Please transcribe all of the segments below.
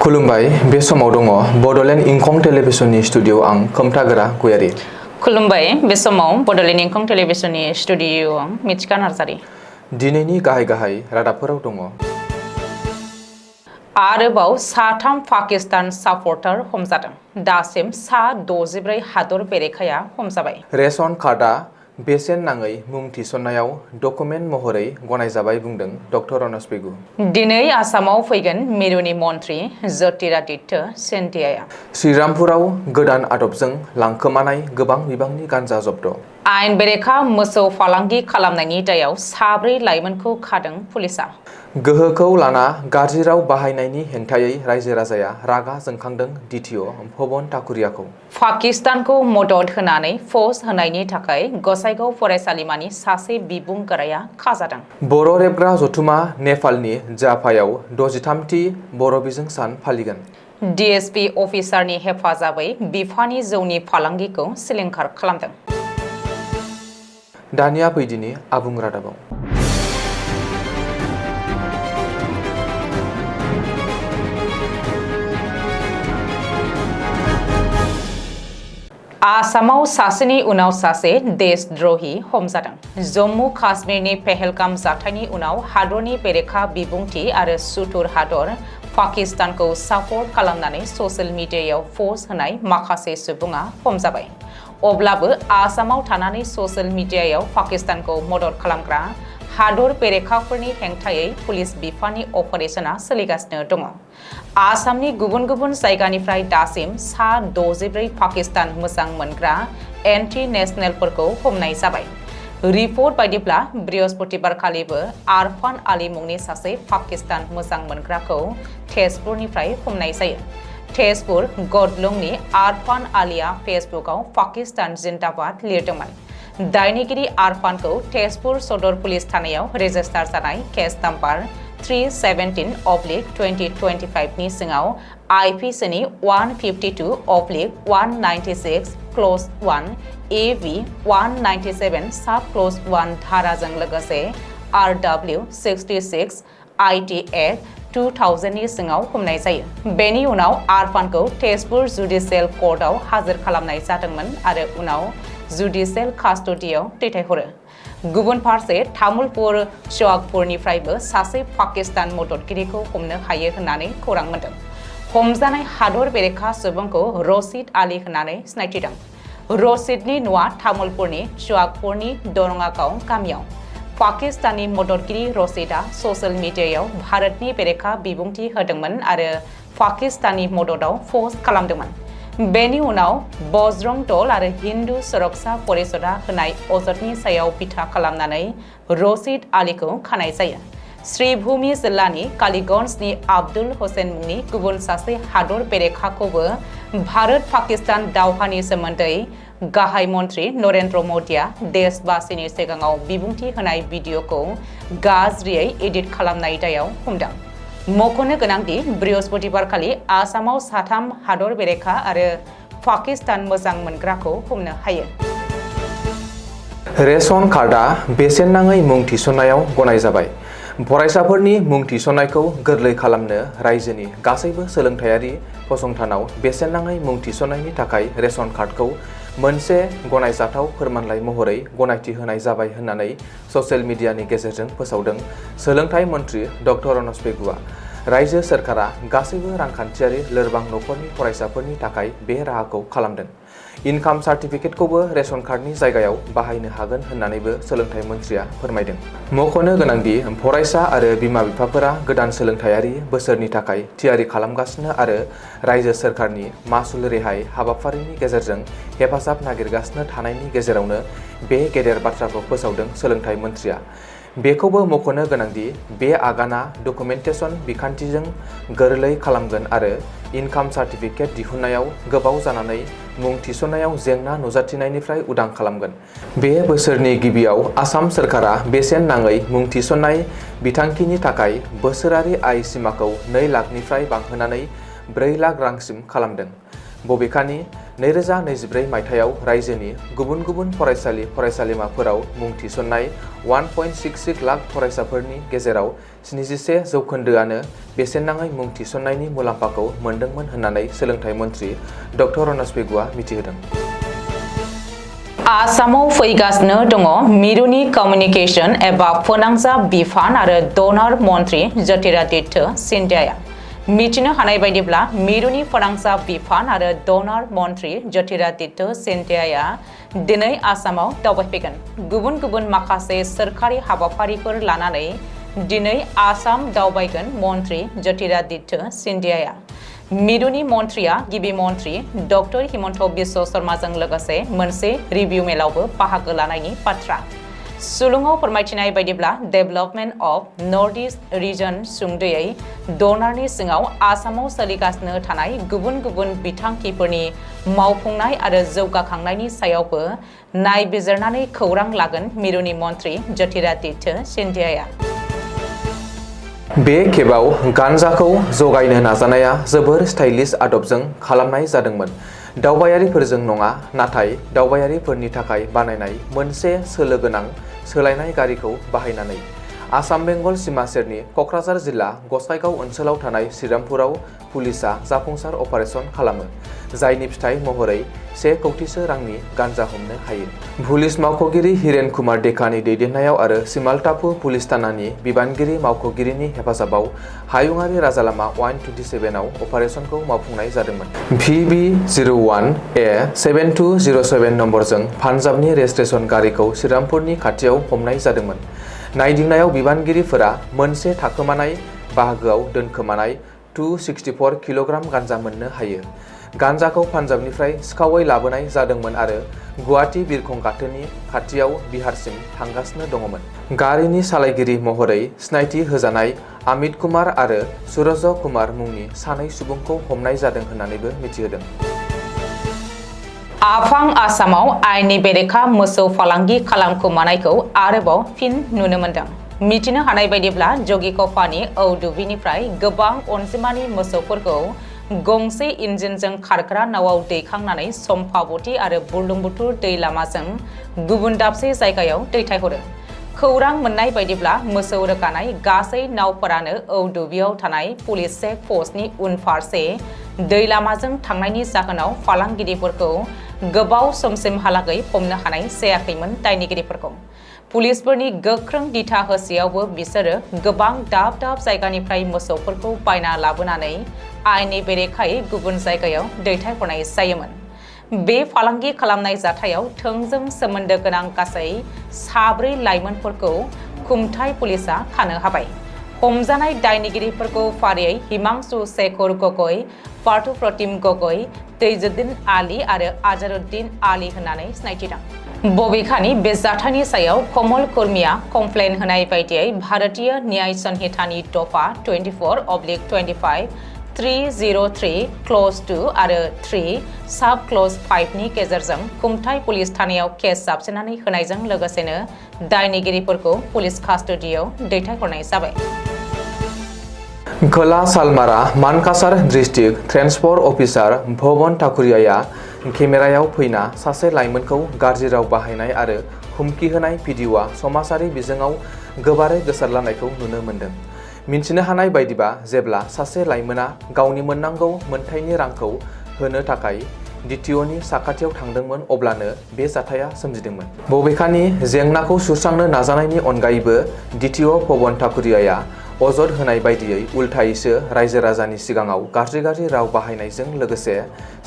खुलुमबाय बे समाव दङ बडलेण्ड इंखं टेलिभिजननि स्टुडिअ आं खोमथागोरा गयारि। खुलुमबाय बे समाव बडलेण्ड इंखं टेलिभिजननि स्टुडिअ आं मिथिका नार्जारि। दिनैनि गाहाय रादाबफोराव दङ। आरोबाव साथाम पाकिस्तान सापर्टार हमजादों। दासिम सा 64 हादर बेरेखाया हमजाबाय। रेशन कार्डआ बेसेन नाङै मुं थिसननायाव डकुमेन्ट महरै गनायजाबाय बुंदों डक्टर रनस पेगु। दिनै आसामाव फैगोन मिरुनि मन्त्रि ज्योतिरादित्य सिन्धियाया। श्रीरामपुराव गोदान आदबजों लांखोमानाय गोबां बिबांनि गान्जा जब्द। आयेन बेरेखा मोसौ फालांगि खालामनायनि दायाव 4 लाइमोनखौ खादों पुलिसा। गोहोखौ लाना गाज्रि राव बाहायनायनि हेंथायै रायजो राजाया रागा जोंखांदों डिटिअ भबन टाकुरियाखौ। पाकिस्तानखौ मदद होनानै फौज होनायनि थाखाय गसाइगाव फरायसालिमानि सासे बिबुंगोराया खाजादों। बर' रेबग्रा जथुमा नेपालनि जाफायाव 63थि बर' बिजों सान फालिगोन। DSP अफिसारनि हेफाजाबै बिफानि जौनि फालांगिखौ सिलिंखार खालामदों। दानिया बैदिनि आबुं रादाबाव। आसामाव सासेनि उनाव सासे देशद्रोही हमजादों। जम्मु काश्मीरनि पेहेलगाम जाथायनि उनाव हादरनि बेरेखा बिबुंथि आरो सुथुर हादर पाकिस्तानखौ सापर्ट खालामनानै ससियेल मिडियायाव पस्ट होनाय माखासे सुबुङा हमजाबाय। अब्लाबो आसामाव थानानै ससियेल मिडियायाव पाकिस्तानखौ मदद खालामग्रा हादर बेरेखाफोरनि हेंथायै पुलिस बिफाननि अपारेशना सोलिगासिनो दङ। आसामनि गुबुन गुबुन जायगानिफ्राय दासिम सा 64 पाकिस्तान मोजां मोनग्रा एन्टि नेशनेलफोरखौ हमनाय जाबाय। रिपर्ट बायदिब्ला बृहस्पतिबारखालिबो आरफान आली मुंनि सासे पाकिस्तान मोजां मोनग्राखौ तेजपुरनिफ्राय हमनाय जायो। तेजपुर गडलुंनि आरफान आलीआ फेसबुकआव पाकिस्तान जिन्दाबाद लिरदोंमोन। दायनिगिरि आरफानखौ तेजपुर सदर पुलिस थानायाव रेजिस्टार जानाय केस नाम्बार 317/2025 नि सिङाव आइपिसिनि 152/196 क्ल'ज 1 AV 197 साब क्ल'ज 1 धाराजों लोगोसे RW 66 IT Act 2000 नि सिङाव हमनाय जायो। बेनि उनाव आरफानखौ तेजपुर जुडिशियेल कर्टआव हाजिर खालामनाय जादोंमोन आरो उनाव जुडिशियेल कास्टडियाव दैथायहरो। गुबुन फारसे तामुलपुर सोहागपुरनिफ्रायबो सासे पाकिस्तान मददगिरिखौ हमनो हायो होननानै खौरां मोन्दों। हमजानाय हादर बेरेखा सुबुंखौ रशिद आली होननानै सिनायथिदों। रशिदनि न'आ तामुलपुरनि सोहागपुरनि दरङागाव गामियाव। पाकिस्ताननि मददगिरि रशिदआ ससियेल मिडियायाव भारतनि बेरेखा बिबुंथि होदोंमोन आरो पाकिस्ताननि मददआव पस्ट खालामदोंमोन। बेनि उनाव बजरं दल आरो हिन्दु सुरक्षा परिषदआ होनाय अजदनि सायाव बिथा खालामनानै रशिद आलीखौ खानाय जायो। श्रीभूमि जिल्लानि कालीगन्जनि आब्दुल हुसैन मुंनि गुबुन सासे हादर बेरेखाखौबो भारत पाकिस्तान दावहानि सोमोन्दै गाहाय मन्त्रि नरेन्द्र मदिया देशबासिनि सिगाङाव बिबुंथि होनाय भिडिअखौ गाज्रियै एडिट खालामनाय दायाव हमदों। मख'नो गोनांदि बृहस्पतिबारखालि आसामाव साथाम हादर बेरेखा आरो पाकिस्तान मोजां मोनग्राखौ हमनो हायो। रेशन कार्डआ बेसेन नाङै मुं थिसननायाव गनायजाबाय। फरायसाफोरनि मुं थिसननायखौ गोरलै खालामनो रायजोनि गासैबो सोलोंथायारि फसंथानाव बेसेन नाङै मुं थिसननायनि थाखाय रेशन कार्डखौ मोनसे गनायजाथाव फोरमानलाइ महरै गनायथि होनाय जाबाय होननानै ससियेल मिडियानि गेजेरजों फोसावदों सोलोंथाइ मन्त्रि डक्टर रनस पेगुआ। रायजो सोरखारा गासैबो रांखान्थियारि लोरबां नखरनि फरायसाफोरनि थाखाय बे राहाखौ खालामदों। इनकाम सार्टिफिकेटखौबो रेशन कार्डनि जायगायाव बाहायनो हागोन होननानैबो सोलोंथाइ मन्थ्रिया फोरमायदों। मख'नो गोनांदि फरायसा आरो बिमा बिफाफोरा गोदान सोलोंथायारि बोसोरनि थाखाय थियारि खालामगासिनो आरो रायजो सोरखारनि मासुल रेहाय हाबाफारिनि गेजेरजों हेफाजाब नागिरगासिनो थानायनि गेजेरावनो बे गेदेर बाथ्राखौ फोसावदों सोलोंथाइ मन्थ्रिया। बेखौबो मख'नो गोनांदि बे आगाना डकुमेन्टेसन बिखान्थिजों गोरलै खालामगोन आरो इनकाम सार्टिफिकेट दिहुननायाव गोबाव जानानै मुं थिसननायाव जेंना नुजाथिनायनिफ्राय उदां खालामगोन। बे बोसोरनि गिबियाव आसाम सोरखारा बेसेन नाङै मुं थिसननाय बिथांखिनि थाखाय बोसोरारि आय सिमाखौ 2 लाखनिफ्राय बांहोनानै 4 लाख रांसिम खालामदों। बबेखानि 2024 मायथाइयाव रायजोनि गुबुन गुबुन फरायसालिमाफोराव मुं थिसननाय 1.66 लाख फरायसाफोरनि गेजेराव 71% बेसेन नाङै मुं थिसननायनि मुलाम्फाखौ मोनदोंमोन होननानै सोलोंथाइ मन्थ्रि डक्टर रनज पेगुआ मिथिहोदों। आसामाव फैगासिनो दङ मिरुनि कमिउनिकेशन एबा फोनांजाब बिफान आरो डनार मन्थ्रि ज्योतिरादित्य सिन्धियाया मिथिनो हानाय बायदिब्ला मिरुनि फोनांजाब बिफान आरो डनार मन्थ्रि ज्योतिरादित्य सिन्धियाया दिनै आसामाव दावबायफैगोन। गुबुन गुबुन माखासे सोरखारि हाबाफारिफोर लानानै दिनै आसाम दावबायगोन मन्थ्रि ज्योतिरादित्य सिन्धियाया। मिरुनि मन्थ्रिया गिबि मन्थ्रि डक्टर हिमन्त बिश्व शर्माजों लोगोसे मोनसे रिभिउ मेलावबो बाहागो लानायनि बाथ्रा। सुलुङाव फोरमायथिनाय बायदिब्ला development of north east region सुंद'यै डनारनि सिङाव आसामाव सोलिगासिनो थानाय गुबुन गुबुन बिथांखिफोरनि मावफुंनाय आरो जौगाखांनायनि सायावबो नायबिजिरनानै खौरां लागोन मिरुनि मन्थ्रि ज्योतिरादित्य सिन्धियाया। बे खेबाव गान्जाखौ जगायनो नाजानाया जोबोर स्टाइलिश आदबजों खालामनाय जादोंमोन। दावबायारिफोरजों नङा, नाथाय दावबायारिफोरनि थाखाय बानायनाय मोनसे सोलो गोनां सोलायनाय गारिखौ बाहायनानै। आसाम बेंगल सीमा सेरनि क'क्राझार जिल्ला गसाइगाव ओनसोलाव थानाय श्रीरामपुराव पुलिसआ जाफुंसार अपारेशन खालामो, जायनि फिथाइ महरै 1 कौटिसो रांनि गान्जा हमनो हायो। पुलिस मावख'गिरि हिरेन कुमार डेकानि दैदेननायाव आरो सिमालटापु पुलिस थानानि बिबानगिरि मावख'गिरिनि हेफाजाबाव हायुङारि राजालामा 127 आव अपारेशनखौ मावफुंनाय जादोंमोन। VB01A7207 नम्बरजों पान्जाबनि रेजिस्ट्रेशन गारिखौ श्रीरामपुरनि खाथियाव हमनाय जादोंमोन। नायदिंनायाव बिबानगिरिफोरा मोनसे थाखोमानाय बाहागोआव दोनखोमानाय 264 किल'ग्राम गान्जा मोननो हायो। गान्जाखौ पान्जाबनिफ्राय सिखावै लाबोनाय जादोंमोन आरो गुवाहाटी बिरखं गाथोननि खाथियाव बिहारसिम थांगासिनो दङमोन। गारिनि सालायगिरि महरै सिनायथि होजानाय अमित कुमार आरो सूरज कुमार मुंनि सानै सुबुंखौ हमनाय जादों होननानैबो मिथिहोदों। आफां आसामाव आयेननि बेरेखा मोसौ फालांगि खालामखोमानायखौ आरोबाव फिन नुनो मोनदों। मिथिनो हानाय बायदिब्ला जगिकफानि औदुबिनिफ्राय गोबां अनजिमानि मोसौफोरखौ गंसे इन्जिनजों खारग्रा नावाव दैखांनानै सम्पाबती आरो बुरलुंबुथुर दै लामाजों गुबुन दाबसे जायगायाव दैथायहरो। खौरां मोननाय बायदिब्ला मोसौ रोगानाय गासै नावफोरानो औदुबियाव थानाय पुलिस चेक पस्टनि उनफारसे दै लामाजों थांनायनि जाहोनाव फालांगिरिफोरखौ गोबाव समसिमहालागै हमनो हानाय जायाखैमोन। दायनिगिरिफोरखौ पुलिसफोरनि गोख्रों दिथा होसेयावबो बिसोरो गोबां दाब दाब जायगानिफ्राय मोसौफोरखौ बायना लाबोनानै आयेननि बेरेखायै गुबुन जायगायाव दैथायहरनाय जायोमोन। बे फालांगि खालामनाय जाथायाव थोंजों सोमोन्दो गोनां गासै 4 लाइमोनफोरखौ खुंथाय पुलिसआ खानो हाबाय। हमजानाय दायनिगिरिफोरखौ फारियै हिमांशु शेखर गगৈ, पार्थप्रतिम गगৈ, तैजुद्दीन आली आरो आजहारुद्दीन आली होननानै सिनायथिदों। बबेखानि बे जाथायनि सायाव कमल कुर्मीआ कमप्लेन होनाय बायदियै भारतीय न्याय संहितानि दफा 24/25, 303 क्ल'ज 2 आरो 3 साब क्ल'ज 5 नि गेजेरजों खुंथाय पुलिस थानायाव केस जाबसिननानै होनायजों लोगोसेनो दायनिगिरिफोरखौ पुलिस कास्टडियाव दैथायहरनाय जाबाय। खोला सालमारा मानकासार डिस्ट्रिक्ट ट्रेन्सपर्ट अफिसार भवन ठाकुरियाया केमेरायाव फैना सासे लाइमोनखौ गाज्रि राव बाहायनाय आरो हुमखि होनाय भिडिअ'आ समाजारि बिजोङाव गोबारै गोसारलानायखौ नुनो मोन्दों। मिन्थिनो हानाय बायदिबा जेब्ला सासे लाइमोना गावनि मोननांगौ मोनथायनि रांखौ होनो थाखाय DTOनि साखाथियाव थांदोंमोन अब्लानो बे जाथाया सोमजिदोंमोन। बबेखानि जेंनाखौ सुस्रांनो नाजानायनि अनगायैबो DTO भवन ठाकुरियाया अजद होनाय बायदियै उल्थायैसो रायजो राजानि सिगाङाव गाज्रि राव बाहायनायजों लोगोसे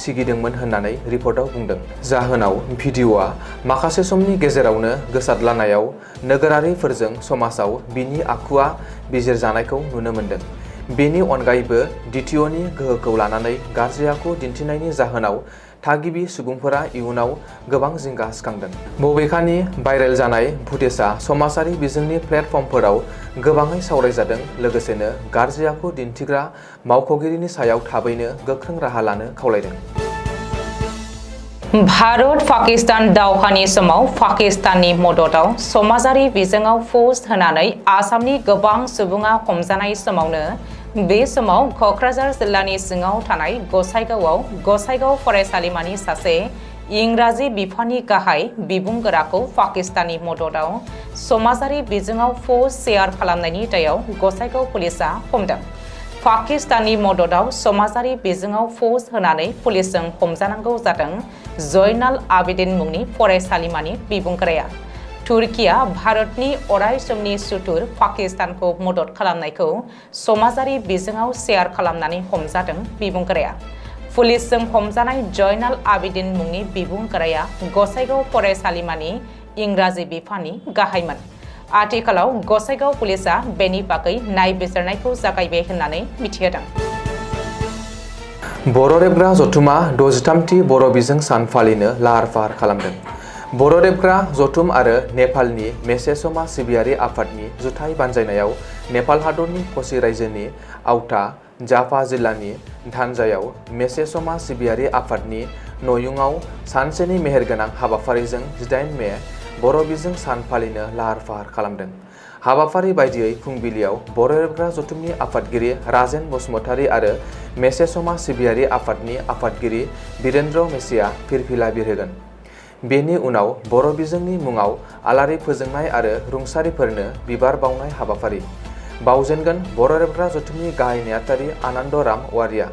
सिगिदोंमोन होननानै रिपर्टआव बुंदों। जाहोनाव भिडिअ'आ माखासे समनि गेजेरावनो गोसारलानायाव नोगोरारिफोरजों समाजाव बिनि आखुआ बिजिरजानायखौ नुनो मोन्दों। बेनि अनगायैबो DTOनि गोहोखौ लानानै गाज्रि आखु दिन्थिनायनि जाहोनाव थागिबि सुबुंफोरा इयुनाव गोबां जिंगा सिखांदों। बबेखानि भाइरेल जानाय फुटेजआ समाजारि बिजोंनि प्लेटफर्मफोराव गोबाङै सावरायजादों, लोगोसेनो गाज्रि आखु दिन्थिग्रा मावख'गिरिनि सायाव थाबैनो गोख्रों राहा लानो खावलायदों। भारत पाकिस्तान दावहानि समाव पाकिस्ताननि मददआव समाजारि बिजोङाव पस्ट होनानै आसामनि गोबां सुबुङा हमजानाय समावनो बे समाव क'क्राझार जिल्लानि सिङाव थानाय गसाइगाव फरायसालिमानि सासे इंराजि बिफाननि गाहाय बिबुंगोराखौ पाकिस्ताननि मददाव समाजारि बिजोङाव पस्ट शेयार खालामनायनि दायाव गसाइगाव पुलिसआ हमदों। पाकिस्ताननि मददाव समाजारि बिजोङाव पस्ट होनानै पुलिसजों हमजानांगौ जादों जयनाल आबिदिन मुंनि फरायसालिमानि बिबुंगोराया। तुर्कीया भारतनि अराय समनि सुथुर पाकिस्तानखौ मदद खालामनायखौ समाजारि बिजोङाव शेयार खालामनानै हमजादों बिबुंगोराया। पुलिसजों हमजानाय जयनाल आबिदिन मुंनि बिबुंगोराया गसाइगाव फरायसालिमानि इंराजि बिफाननि गाहायमोन। आथिखालाव गसाइगाव पुलिसआ बेनि बागै नायबिजिरनायखौ जागायबाय होननानै मिथिहोदों। बर' रेबग्रा जथुमा 63थि बर' बिजों सान फालिनो लाहार फाहार खालामदों। बर' रेबग्रा जथुम आरो नेपालनि मेसे समाज सिबियारि आफादनि जुथाइ बानजायनायाव नेपाल हादरनि क'चि रायजोनि आवथा जाफा जिल्लानि धानजायाव मेसे समाज सिबियारि आफादनि नयुङाव सानसेनि मेहेरगोनां हाबाफारिजों 18 मे बर' बिजों सान फालिनो लाहार फाहार खालामदों। हाबाफारि बायदियै फुंबिलियाव बर' रेबग्रा जथुमनि आफादगिरि राजेन बसुमतारी आरो मेसे समाज सिबियारि आफादनि आफादगिरि बिरेन्द्र मेसिया फिरफिला बिरहोगोन। बेनि उनाव बर' बिजोंनि मुङाव आलारि फोजोंनाय आरो रुंसारिफोरनो बिबार बावनाय हाबाफारि बावजेनगोन बर' रेबग्रा जथुमनि गाहाय नेहाथारि आनन्दराम औवारिया।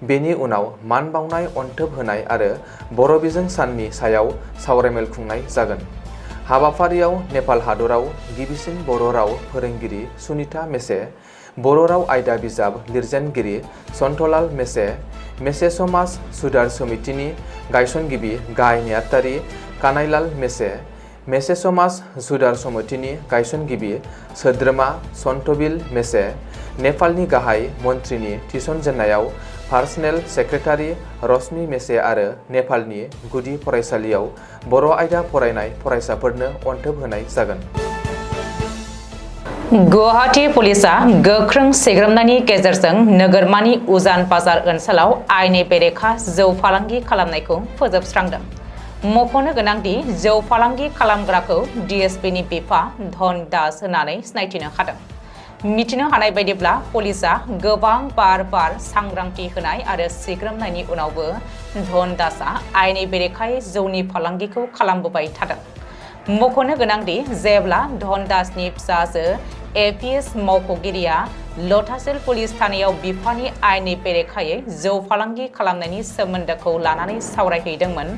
बेनि उनाव मान बावनाय अनथोब होनाय आरो बर' बिजों साननि सायाव सावरायमेल खुंनाय जागोन। हाबाफारियाव नेपाल हादराव गिबिसिन बर' राव फोरोंगिरि सुनिता मेसे, बर' राव आयदा बिजाब लिरजेनगिरि सन्थलाल मेसे, मेसे समाज सुदार समितिनि गायसनगिरि गाहाय नेहाथारि कानाइलाल मेसे, मेसे समाज सुदार समितिनि गायसनगिरि सोद्रोमा सन्तबिल मेसे, नेपालनि गाहाय मन्थ्रिनि थिसनजेननायाव पार्सनेल सेक्रेटारि रश्मि मेसे आरो नेपालनि गुदि फरायसालियाव बर' आयदा फरायनाय फरायसाफोरनो अनथोब होनाय जागोन। गुवाहाटी पुलिसआ गोख्रों सिग्रोमनायनि गेजेरजों नोगोरमानि उजान बाजार ओनसोलाव आयेननि बेरेखा जौ फालांगि खालामनायखौ फोजोबस्रांदों। मख'नो गोनांदि जौ फालांगि खालामग्राखौ DSPनि बिफा धन दास होननानै सिनायथिनो हादों। मिथिनो हानाय बायदिब्ला पुलिसआ गोबां बार सांग्रांथि होनाय आरो सिग्रोमनायनि उनावबो धन दासआ आयेननि बेरेखायै जौनि फालांगिखौ खालामबोबाय थादों। मख'नो गोनांदि जेब्ला धन दासनि फिसाजो APS मावख'गिरिया लटासेल पुलिस थानायाव बिफानि आयेननि बेरेखायै जौ फालांगि खालामनायनि सोमोन्दोखौ लानानै सावरायहैदोंमोन,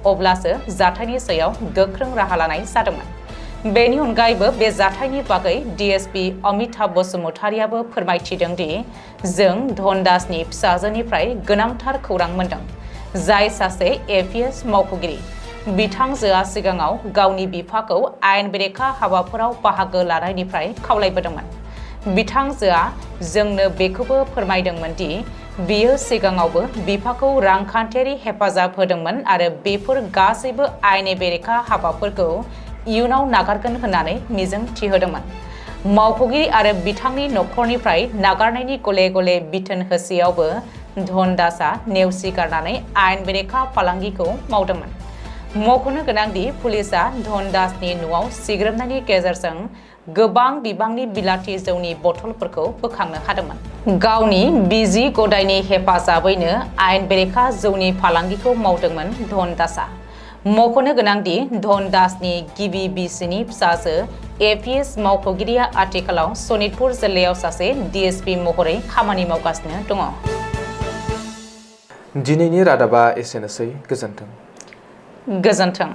अब्लासो जाथायनि सायाव गोख्रों राहा लानाय जादोंमोन। बेनि अनगायैबो बे जाथायनि बागै DSP अमिताभ बसुमतारीयाबो फोरमायथिदों दि जों धन दासनि फिसाजोनिफ्राय गोनांथार खौरां मोनदों, जाय सासे APS मावख'गिरि। बिथांजोआ सिगाङाव गावनि बिफाखौ आयेन बेरेखा हाबाफोराव बाहागो लानायनिफ्राय खावलायबोदोंमोन। बिथांजोआ जोंनो बेखौबो फोरमायदोंमोन दि बियो सिगाङावबो बिफाखौ रांखान्थियारि हेफाजाब होदोंमोन आरो बेफोर गासैबो आयेननि बेरेखा हाबाफोरखौ इयुनाव नागारगोन होननानै मिजिं थिहोदोंमोन। मावख'गिरि आरो बिथांनि नखरनिफ्राय नागारनायनि गले गले बिथोन होसेयावबो धन दासआ नेवसिगारनानै आयेन बेरेखा फालांगिखौ मावदोंमोन। मख'नो गोनांदि पुलिसआ धन दासनि न'आव सिग्रोमनायनि गेजेरजों गोबां बिबांनि बिलाथि जौनि बथलफोरखौ बोखांनो हादोंमोन। गावनि बिसि गदायनि हेफाजाबैनो आयेन बेरेखा जौनि फालांगिखौ मावदोंमोन धन दासआ। मख'नो गोनांदि धन दासनि गिबि बिसिनि फिसाजो APS मावख'गिरिया आथिखालाव सनितपुर जिल्लायाव सासे DSP महरै खामानि मावगासिनो दङ। दिनैनि रादाबा एसेनोसै। गोजोन्थों।